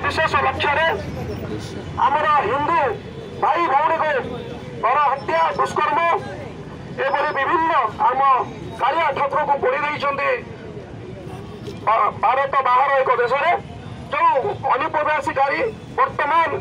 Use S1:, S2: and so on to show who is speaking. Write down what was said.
S1: विशेष लक्ष्य आमर हिंदू भाई भौणी को गर हत्या दुष्कर्म एभली विभिन्न आम कालिया ठाकुर को पोड़ी भारत बाहर एक देश जो अनुप्रवेशकारी वर्तमान